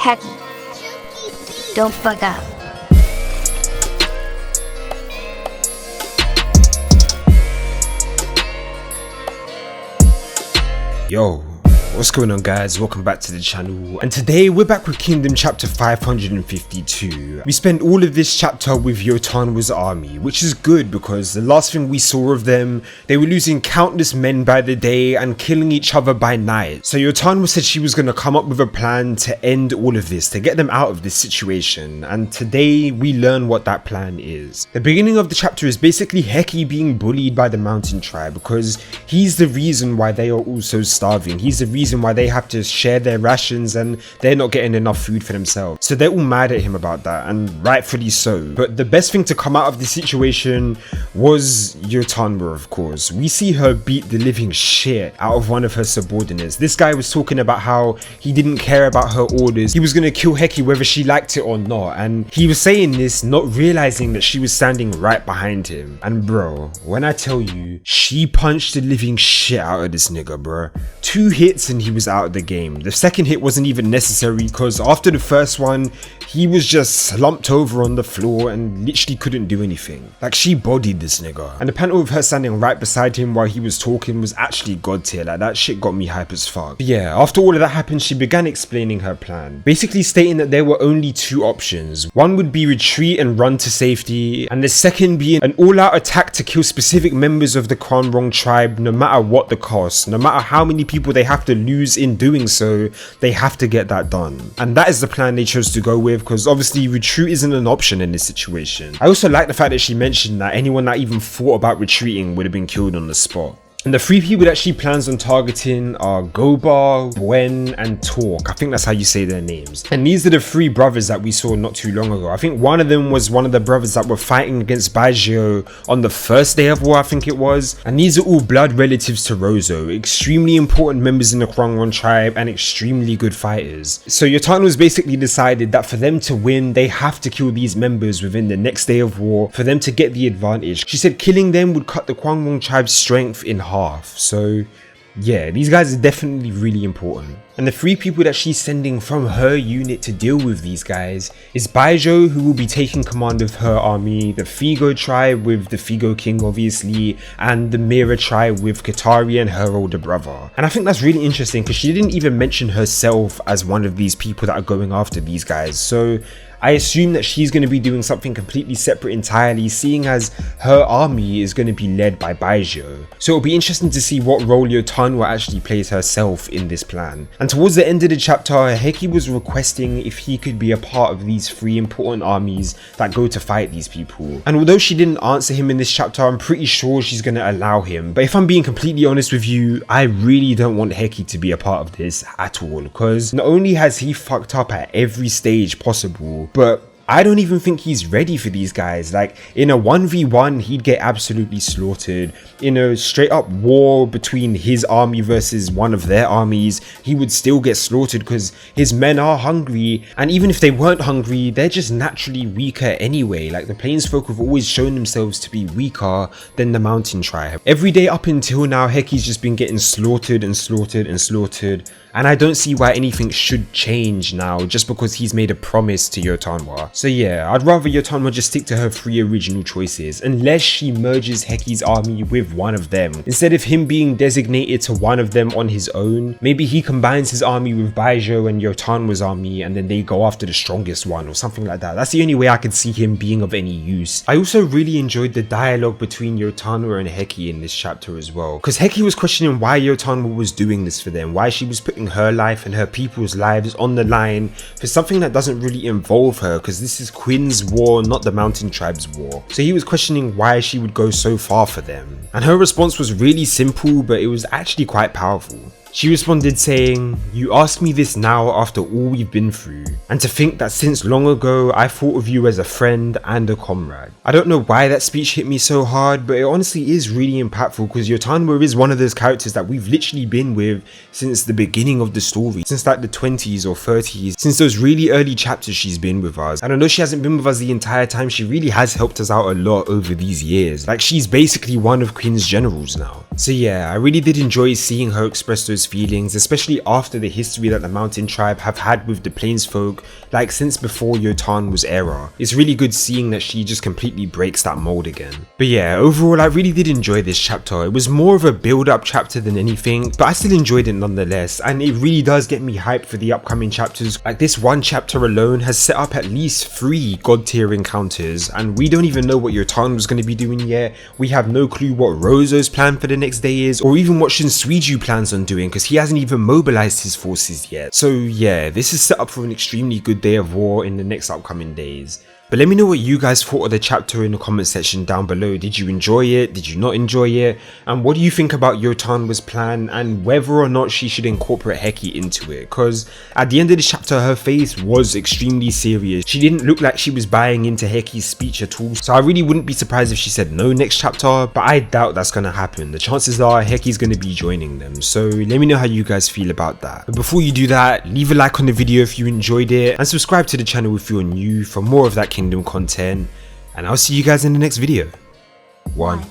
Heki, don't bug out. Yo, what's going on guys, welcome back to the channel, and today we're back with Kingdom chapter 552. We spent all of this chapter with Yotanwa's army, which is good because the last thing we saw of them, they were losing countless men by the day and killing each other by night. So Yotanwa said she was going to come up with a plan to end all of this, to get them out of this situation, and today we learn what that plan is. The beginning of the chapter is basically Heki being bullied by the mountain tribe because he's the reason why they are also starving. He's the reason why they have to share their rations and they're not getting enough food for themselves. So they're all mad at him about that, and rightfully so. But the best thing to come out of this situation was Yotanwa, of course. We see her beat the living shit out of one of her subordinates. This guy was talking about how he didn't care about her orders. He was gonna kill Heki whether she liked it or not, and he was saying this not realizing that she was standing right behind him. And bro, when I tell you, she punched the living shit out of this nigga, bro. 2 hits and he was out of the game. The second hit wasn't even necessary because after the first one, he was just slumped over on the floor and literally couldn't do anything. Like, she bodied this nigga. And the panel of her standing right beside him while he was talking was actually god tier. Like, that shit got me hype as fuck. But yeah, after all of that happened, she began explaining her plan, basically stating that there were only 2 options. One would be retreat and run to safety, and the second being an all-out attack to kill specific members of the Kwanrong tribe, no matter what the cost, no matter how many people they have to lose in doing so, they have to get that done. And that is the plan they chose to go with, because obviously retreat isn't an option in this situation. I also like the fact that she mentioned that anyone that even thought about retreating would have been killed on the spot. And the 3 people that she plans on targeting are Goba, Bwen, and Torque. I think that's how you say their names. And these are the 3 brothers that we saw not too long ago. I think one of them was one of the brothers that were fighting against Baijiu on the first day of war, I think it was. And these are all blood relatives to Rozo, extremely important members in the Kwanrong tribe and extremely good fighters. So Yotanwa's basically decided that for them to win, they have to kill these members within the next day of war for them to get the advantage. She said killing them would cut the Kwanrong tribe's strength in half. So yeah, these guys are definitely really important. And the 3 people that she's sending from her unit to deal with these guys is Baijiu, who will be taking command of her army, the Figo tribe with the Figo king obviously, and the Mira tribe with Katari and her older brother. And I think that's really interesting because she didn't even mention herself as one of these people that are going after these guys. So I assume that she's going to be doing something completely separate entirely, seeing as her army is going to be led by Baijiu. So it'll be interesting to see what role Yotanwa actually plays herself in this plan. And towards the end of the chapter, Heki was requesting if he could be a part of these 3 important armies that go to fight these people. And although she didn't answer him in this chapter, I'm pretty sure she's going to allow him. But if I'm being completely honest with you, I really don't want Heki to be a part of this at all, because not only has he fucked up at every stage possible, but I don't even think he's ready for these guys. Like, in a 1v1, he'd get absolutely slaughtered. In a straight up war between his army versus one of their armies, he would still get slaughtered because his men are hungry. And even if they weren't hungry, they're just naturally weaker anyway. Like, the Plainsfolk have always shown themselves to be weaker than the mountain tribe. Every day up until now, Heki's just been getting slaughtered and slaughtered and slaughtered. And I don't see why anything should change now just because he's made a promise to Yotanwa. So yeah, I'd rather Yotanwa just stick to her 3 original choices, unless she merges Heki's army with one of them. Instead of him being designated to one of them on his own, maybe he combines his army with Baijiu and Yotanwa's army and then they go after the strongest one or something like that. That's the only way I could see him being of any use. I also really enjoyed the dialogue between Yotanwa and Heki in this chapter as well, because Heki was questioning why Yotanwa was doing this for them, why she was putting her life and her people's lives on the line for something that doesn't really involve her, because this is Quin's war, not the mountain tribe's war. So he was questioning why she would go so far for them, and her response was really simple, but it was actually quite powerful. She responded saying, "You ask me this now after all we've been through, and to think that since long ago I thought of you as a friend and a comrade." I don't know why that speech hit me so hard, but it honestly is really impactful because Yotanwa is one of those characters that we've literally been with since the beginning of the story, since like the 20s or 30s, since those really early chapters she's been with us. And I know she hasn't been with us the entire time, she really has helped us out a lot over these years. Like, she's basically one of Quin's generals now. So yeah, I really did enjoy seeing her express those those feelings, especially after the history that the Mountain Tribe have had with the Plainsfolk, like since before Yotan was Era. It's really good seeing that she just completely breaks that mold again. But yeah, overall I really did enjoy this chapter. It was more of a build-up chapter than anything, but I still enjoyed it nonetheless, and it really does get me hyped for the upcoming chapters. Like this one chapter alone has set up at least 3 god tier encounters, and we don't even know what Yotan was going to be doing yet. We have no clue what Rozo's plan for the next day is, or even what Shinsuiju plans on doing, because he hasn't even mobilized his forces yet. So yeah, this is set up for an extremely good day of war in the next upcoming days. But let me know what you guys thought of the chapter in the comment section down below. Did you enjoy it? Did you not enjoy it? And what do you think about Yotanwa's plan, and whether or not she should incorporate Heki into it? Because at the end of the chapter, her face was extremely serious. She didn't look like she was buying into Heki's speech at all. So I really wouldn't be surprised if she said no next chapter, but I doubt that's going to happen. The chances are Heki's going to be joining them. So let me know how you guys feel about that. But before you do that, leave a like on the video if you enjoyed it, and subscribe to the channel if you're new for more of that Kingdom content, and I'll see you guys in the next video. 1.